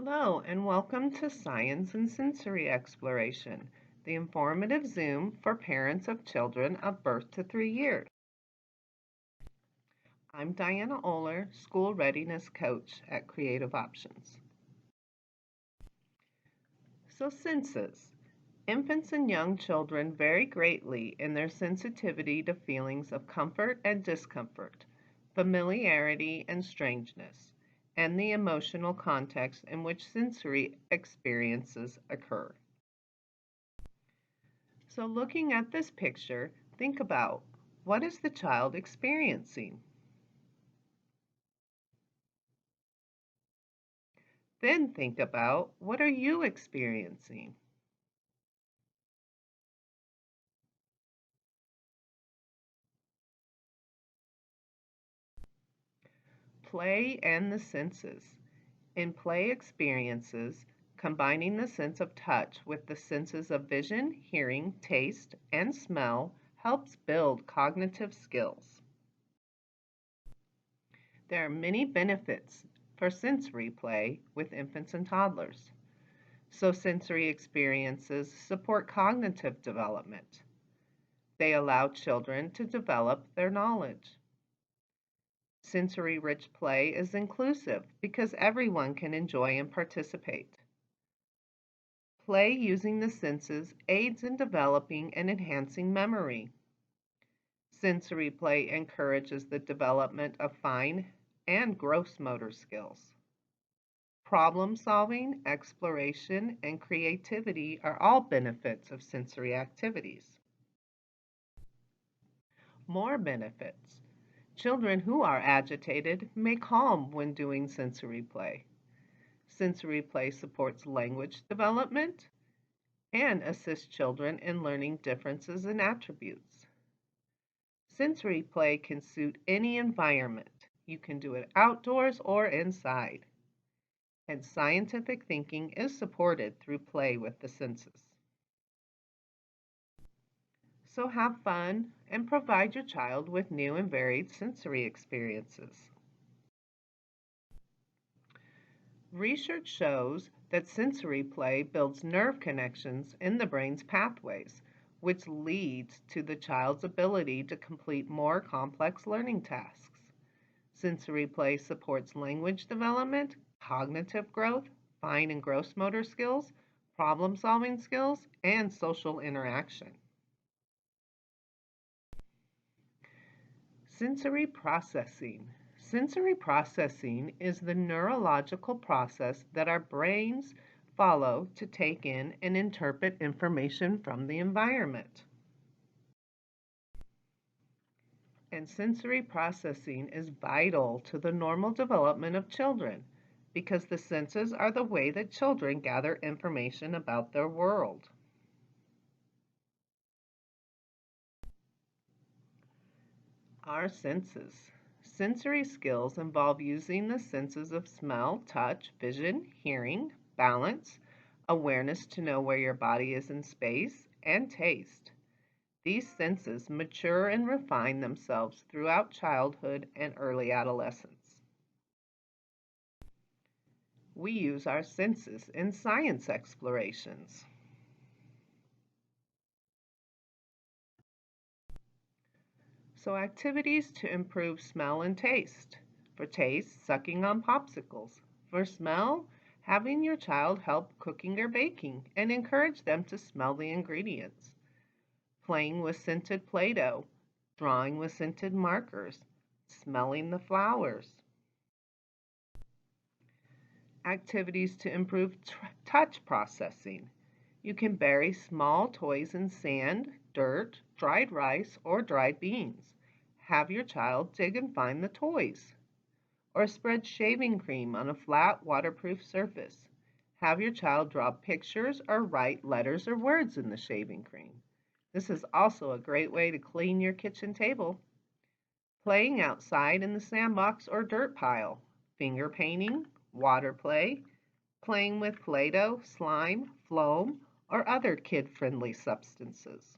Hello, and welcome to Science and Sensory Exploration, the informative Zoom for parents of children of birth to 3 years. I'm Diana Oler, School Readiness Coach at Creative Options. So, senses. Infants and young children vary greatly in their sensitivity to feelings of comfort and discomfort, familiarity and strangeness, and the emotional context in which sensory experiences occur. So, looking at this picture, think about what is the child experiencing? Then think about what are you experiencing? Play and the senses. In play experiences, combining the sense of touch with the senses of vision, hearing, taste, and smell helps build cognitive skills. There are many benefits for sensory play with infants and toddlers. So, sensory experiences support cognitive development. They allow children to develop their knowledge. Sensory rich play is inclusive because everyone can enjoy and participate. Play using the senses aids in developing and enhancing memory. Sensory play encourages the development of fine and gross motor skills. Problem solving, exploration, and creativity are all benefits of sensory activities. More benefits. Children who are agitated may calm when doing sensory play. Sensory play supports language development and assists children in learning differences in attributes. Sensory play can suit any environment. You can do it outdoors or inside. And scientific thinking is supported through play with the senses. So have fun and provide your child with new and varied sensory experiences. Research shows that sensory play builds nerve connections in the brain's pathways, which leads to the child's ability to complete more complex learning tasks. Sensory play supports language development, cognitive growth, fine and gross motor skills, problem solving skills, and social interaction. Sensory processing. Sensory processing is the neurological process that our brains follow to take in and interpret information from the environment. And sensory processing is vital to the normal development of children because the senses are the way that children gather information about their world. Our senses. Sensory skills involve using the senses of smell, touch, vision, hearing, balance, awareness to know where your body is in space, and taste. These senses mature and refine themselves throughout childhood and early adolescence. We use our senses in science explorations. So, activities to improve smell and taste. For taste, sucking on popsicles. For smell, having your child help cooking or baking and encourage them to smell the ingredients. Playing with scented Play Doh, drawing with scented markers, smelling the flowers. Activities to improve touch processing. You can bury small toys in sand, dirt, dried rice, or dried beans. Have your child dig and find the toys. Or spread shaving cream on a flat, waterproof surface. Have your child draw pictures or write letters or words in the shaving cream. This is also a great way to clean your kitchen table. Playing outside in the sandbox or dirt pile. Finger painting, water play, playing with Play Doh, slime, foam, or other kid friendly substances.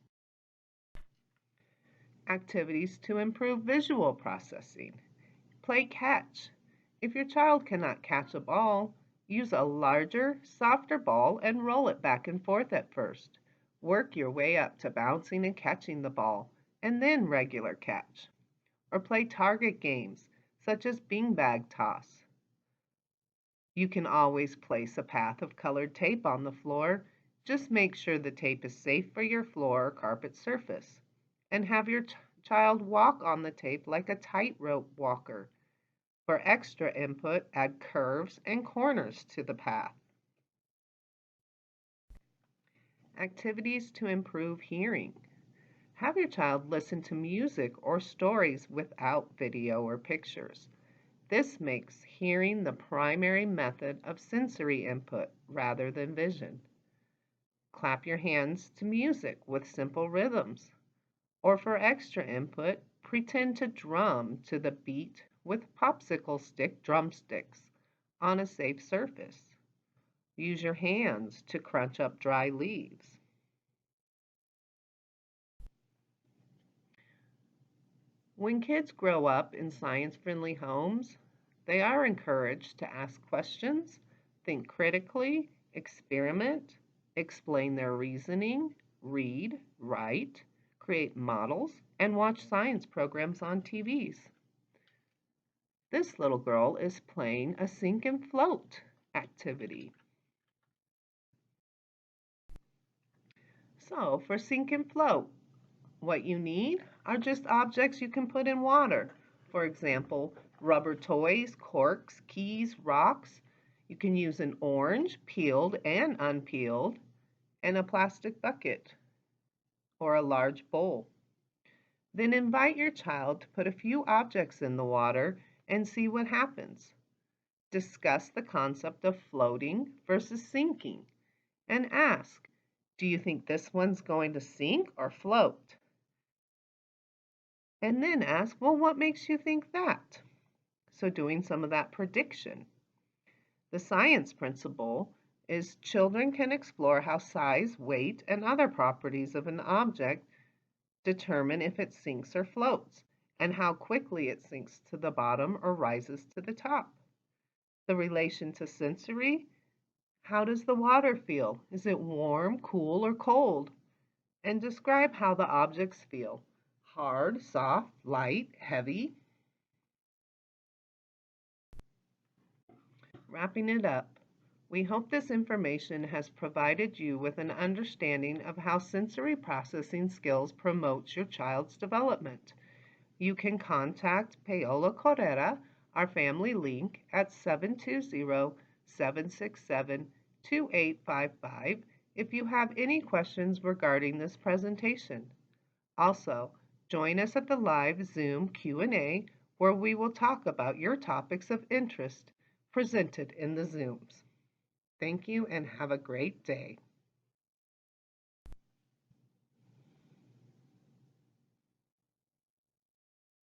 Activities to improve visual processing. Play catch. If your child cannot catch a ball, Use a larger, softer ball and roll it back and forth at first. Work your way up to bouncing and catching the ball, and then regular catch. Or play target games, such as beanbag toss. You can always place a path of colored tape on the floor. Just make sure the tape is safe for your floor or carpet surface. And have your child walk on the tape like a tightrope walker. For extra input, add curves and corners to the path. Activities to improve hearing. Have your child listen to music or stories without video or pictures. This makes hearing the primary method of sensory input rather than vision. Clap your hands to music with simple rhythms. Or for extra input, pretend to drum to the beat with popsicle stick drumsticks on a safe surface. Use your hands to crunch up dry leaves. When kids grow up in science-friendly homes, they are encouraged to ask questions, think critically, experiment, explain their reasoning, read, write, create models, and watch science programs on TVs. This little girl is playing a sink and float activity. So for sink and float, what you need are just objects you can put in water. For example, rubber toys, corks, keys, rocks. You can use an orange, peeled and unpeeled, and a plastic bucket or a large bowl. Then invite your child to put a few objects in the water and see what happens. Discuss the concept of floating versus sinking and ask, do you think this one's going to sink or float? And then ask, well, what makes you think that? So doing some of that prediction. The science principle is children can explore how size, weight, and other properties of an object determine if it sinks or floats, and how quickly it sinks to the bottom or rises to the top. The relation to sensory, how does the water feel? Is it warm, cool, or cold? And describe how the objects feel. Hard, soft, light, heavy. Wrapping it up, we hope this information has provided you with an understanding of how sensory processing skills promote your child's development. You can contact Paola Correra, our family link, at 720-767-2855 if you have any questions regarding this presentation. Also, join us at the live Zoom Q&A where we will talk about your topics of interest presented in the Zooms. Thank you and have a great day.